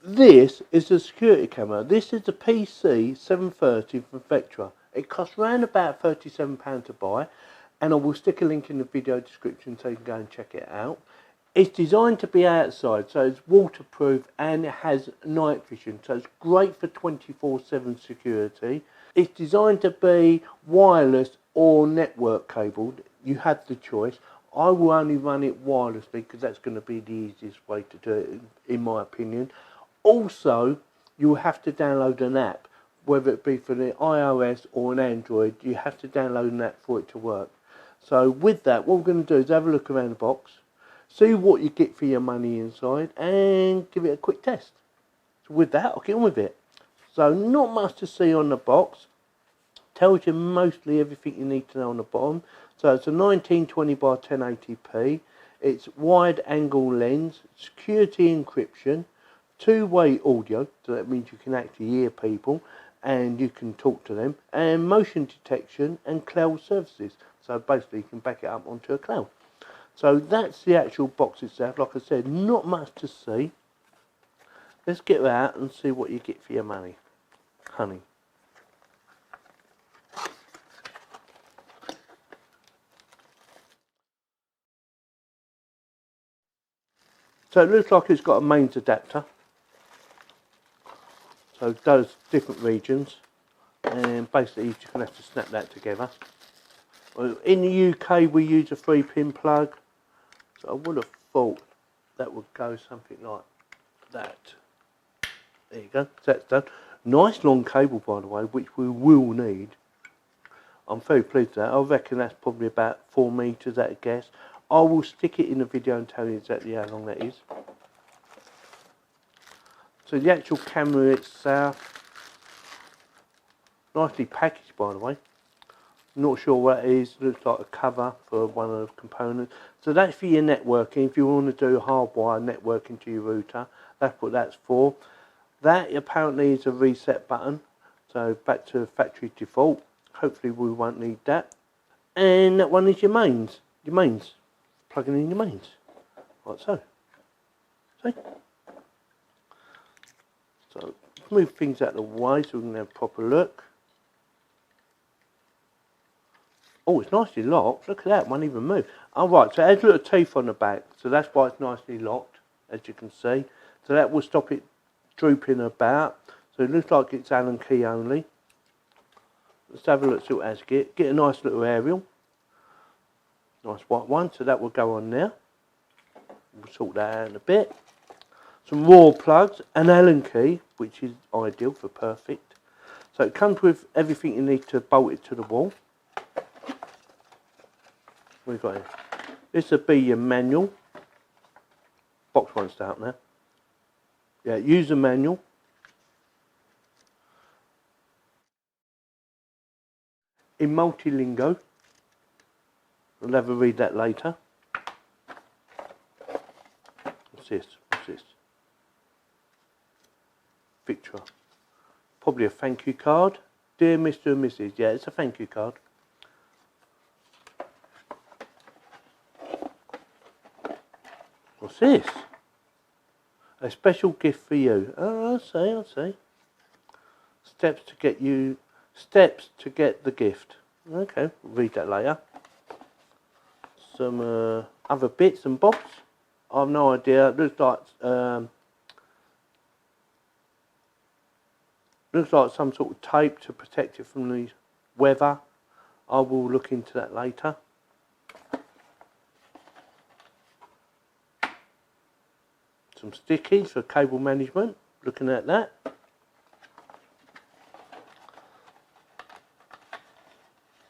This is a security camera. This is the PC 730 from Victure. It costs around about £37 to buy, and I will stick a link in the video description so you can go and check it out. It's designed to be outside, so it's waterproof and it has night vision, so it's great for 24/7 security. It's designed to be wireless or network cabled. You have the choice. I will only run it wirelessly because that's going to be the easiest way to do it, in my opinion. Also, you will have to download an app, whether it be for the iOS or an Android. You have to download an app for it to work. So with that, what we're going to do is have a look around the box, see what you get for your money inside, and give it a quick test. So with that, I'll get on with it. So not much to see on the box. Tells you mostly everything you need to know on the bottom. So it's a 1920 by 1080p. It's wide angle lens, security encryption, two-way audio, so that means you can actually hear people and you can talk to them, and motion detection and cloud services. So basically you can back it up onto a cloud. So that's the actual box itself. Like I said, not much to see. Let's get it out and see what you get for your money, honey. So it looks like it's got a mains adapter. So it does different regions, and basically you're just going to have to snap that together. In the UK we use a 3-pin plug, so I would have thought that would go something like that. There you go, so that's done. Nice long cable, by the way, which we will need. I'm very pleased with that. I reckon that's probably about 4 meters at a guess. I will stick it in the video and tell you exactly how long that is. So the actual camera itself, nicely packaged, by the way. Not sure what it is. Looks like a cover for one of the components. So that's for your networking. If you want to do hardwire networking to your router, that's what that's for. That apparently is a reset button. So back to factory default. Hopefully we won't need that. And that one is your mains. Your mains. Plugging in your mains. Like so. See? So move things out of the way so we can have a proper look. Oh, it's nicely locked. Look at that, won't even move. Oh, right, so it has little teeth on the back, so that's why it's nicely locked, as you can see. So that will stop it drooping about. So it looks like it's Allen key only. Let's have a look, see what it has to get. Get a nice little aerial. Nice white one, so that will go on there. We'll sort that out in a bit. Some raw plugs, an Allen key, which is ideal for perfect. So it comes with everything you need to bolt it to the wall. What have we got here? This will be your manual. Box won't start now. Yeah, user manual. In multilingo. We'll have a read that later. What's this? What's this? Victure. Probably a thank you card. Dear Mr. and Mrs. Yeah, it's a thank you card. What's this? A special gift for you. Oh, I see. Steps to get the gift. Okay, we'll read that later. Some other bits and bobs. I've no idea. It looks like some sort of tape to protect it from the weather. I will look into that later. Some stickies for cable management. Looking at that.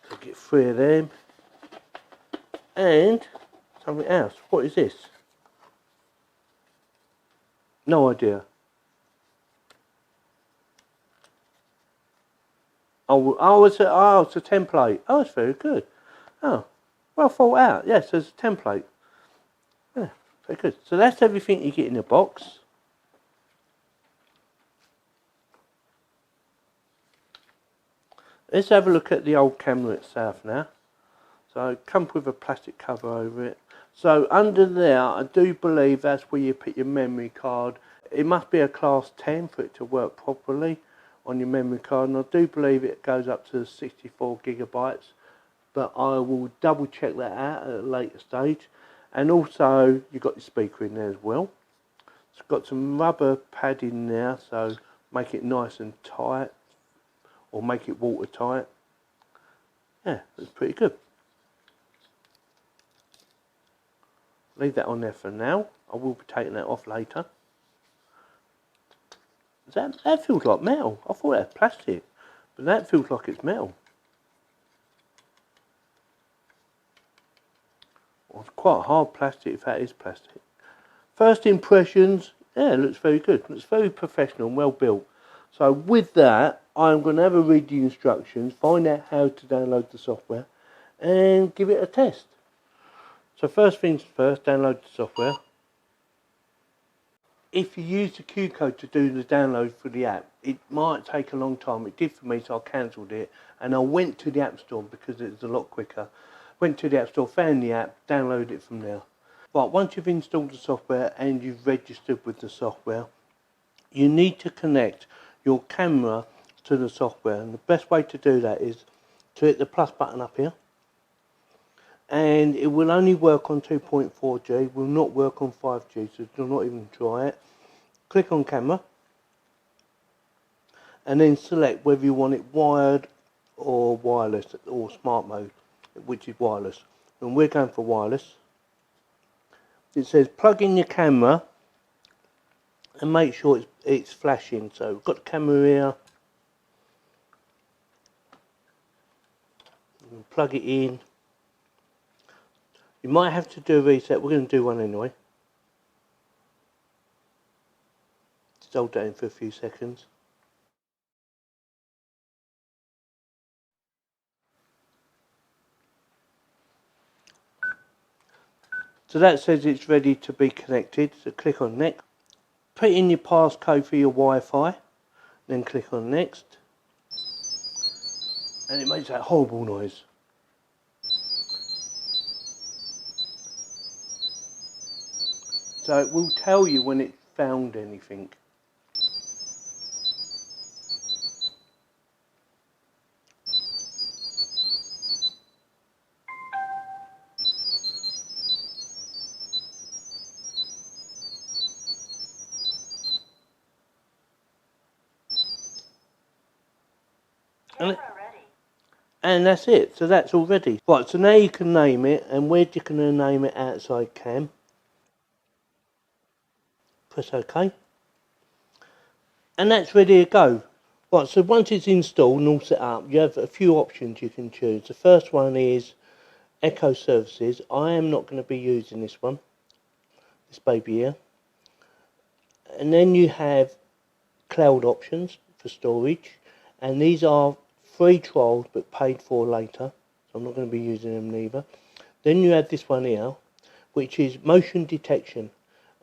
So get 3 of them. And something else. What is this? No idea. Oh, it's a template. Oh, it's very good. Oh, well thought out. Yes, there's a template. Yeah, very good. So that's everything you get in the box. Let's have a look at the old camera itself now. So it comes with a plastic cover over it. So under there, I do believe that's where you put your memory card. it must be a class 10 for it to work properly on your memory card, and I do believe it goes up to 64 gigabytes, but I will double check that out at a later stage. And also you've got your speaker in there as well. It's got some rubber padding there, so make it nice and tight, or make it watertight. Yeah, that's pretty good. Leave that on there for now. I will be taking that off later. That feels like metal. I thought that was plastic, but that feels like it's metal. Well, it's quite hard plastic if that is plastic. First impressions, yeah, it looks very good. It looks very professional and well built. So with that, I'm going to have a read the instructions, find out how to download the software, and give it a test. So first things first, download the software. If you use the Q code to do the download for the app, it might take a long time. It did for me, so I cancelled it, and I went to the App Store because it was a lot quicker. Went to the App Store, found the app, downloaded it from there. Right, once you've installed the software and you've registered with the software, you need to connect your camera to the software, and the best way to do that is to hit the plus button up here, and it will only work on 2.4G, will not work on 5G, so do not even try it. Click on camera and then select whether you want it wired or wireless, or smart mode, which is wireless, and we're going for wireless. It says plug in your camera and make sure it's flashing. So we've got the camera here, plug it in. You might have to do a reset. We're going to do one anyway. Just hold that in for a few seconds. So that says it's ready to be connected. So click on next. Put in your passcode for your Wi-Fi. Then click on next. And it makes that horrible noise. So it will tell you when it's found anything. And that's it. So that's all ready. Right, so now you can name it, and we're just going to name it outside cam. Press OK. And that's ready to go. Right, so once it's installed and all set up, you have a few options you can choose. The first one is Echo Services. I am not going to be using this one, this baby here. And then you have cloud options for storage, and these are free trials but paid for later, so I'm not going to be using them neither. Then you have this one here, which is motion detection.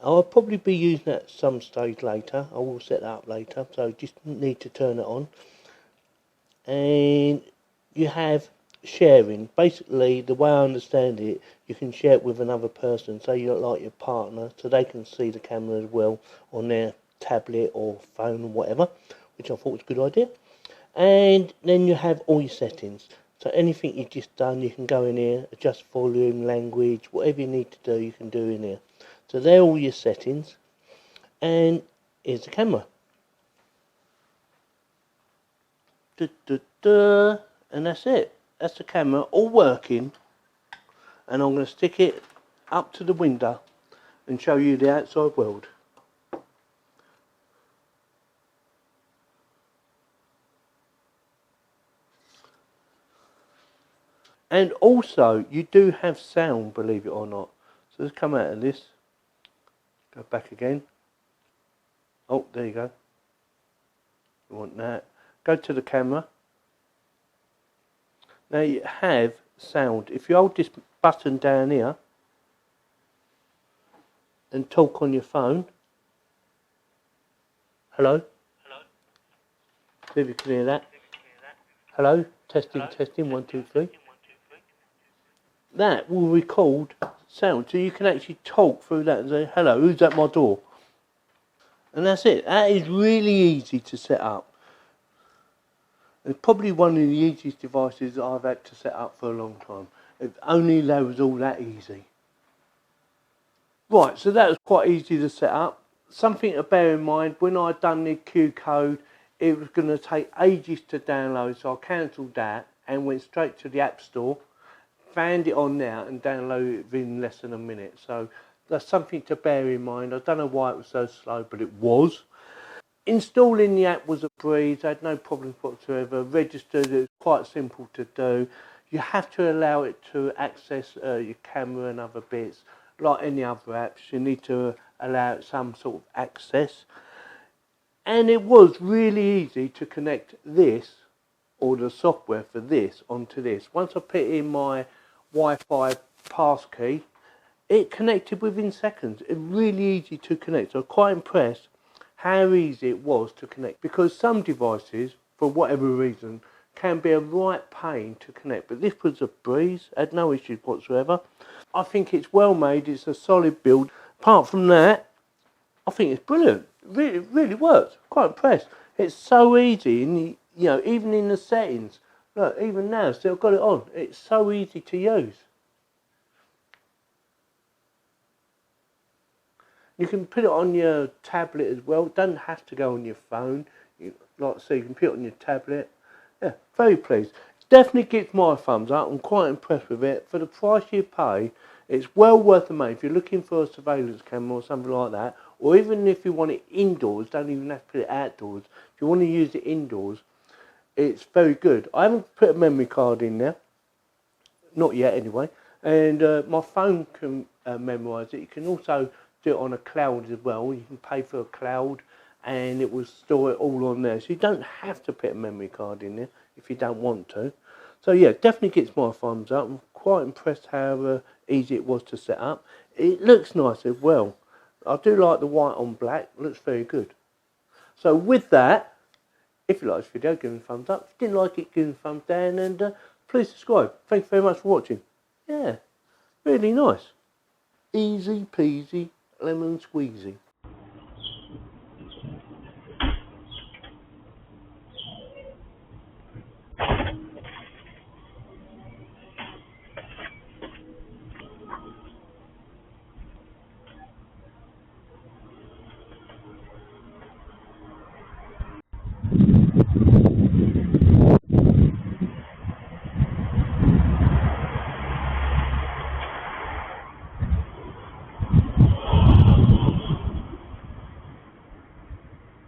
I'll probably be using that at some stage later. I will set that up later, so just need to turn it on. And you have sharing. Basically, the way I understand it, you can share it with another person, say you like your partner, so they can see the camera as well on their tablet or phone or whatever, which I thought was a good idea. And then you have all your settings. So anything you've just done, you can go in here, adjust volume, language, whatever you need to do, you can do in here. So they're all your settings. And here's the camera. And that's it. That's the camera all working. And I'm going to stick it up to the window and show you the outside world. And also, you do have sound, believe it or not. So let's come out of this. Go back again. Oh, there you go. You want that. Go to the camera. Now you have sound. If you hold this button down here and talk on your phone. Hello? Hello? See if you can hear that. Hello? Testing, testing, 1, 2, 3. That will record sound, so you can actually talk through that and say, hello, who's at my door? And that's it. That is really easy to set up. It's probably one of the easiest devices that I've had to set up for a long time. If only that was all that easy. Right, so that was quite easy to set up. Something to bear in mind, when I'd done the Q code, it was going to take ages to download, so I cancelled that and went straight to the App Store, found it on there and downloaded it within less than a minute. So that's something to bear in mind. I don't know why it was so slow, but it was. Installing the app was a breeze. I had no problems whatsoever. Registered, it was quite simple to do. You have to allow it to access your camera and other bits. Like any other apps, you need to allow it some sort of access. And it was really easy to connect this, or the software for this, onto this. Once I put in my Wi-Fi passkey, it connected within seconds. It's really easy to connect. I'm quite impressed how easy it was to connect, because some devices, for whatever reason, can be a right pain to connect, but this was a breeze. I had no issues whatsoever. I think it's well made. It's a solid build. Apart from that, I think it's brilliant. It really works. Quite impressed. It's so easy, and even in the settings. Look, even now, still got it on. It's so easy to use. You can put it on your tablet as well. It doesn't have to go on your phone. Like I say, you can put it on your tablet. Yeah, very pleased. Definitely gives my thumbs up. I'm quite impressed with it. For the price you pay, it's well worth the money. If you're looking for a surveillance camera or something like that, or even if you want it indoors, don't even have to put it outdoors. If you want to use it indoors, it's very good. I haven't put a memory card in there. Not yet anyway. And my phone can memorise it. You can also do it on a cloud as well. You can pay for a cloud and it will store it all on there. So you don't have to put a memory card in there if you don't want to. So yeah, definitely gets my thumbs up. I'm quite impressed how easy it was to set up. It looks nice as well. I do like the white on black. It looks very good. So with that, if you like this video, give me a thumbs up. If you didn't like it, give me a thumbs down, and please subscribe. Thank you very much for watching. Yeah, really nice. Easy peasy, lemon squeezy.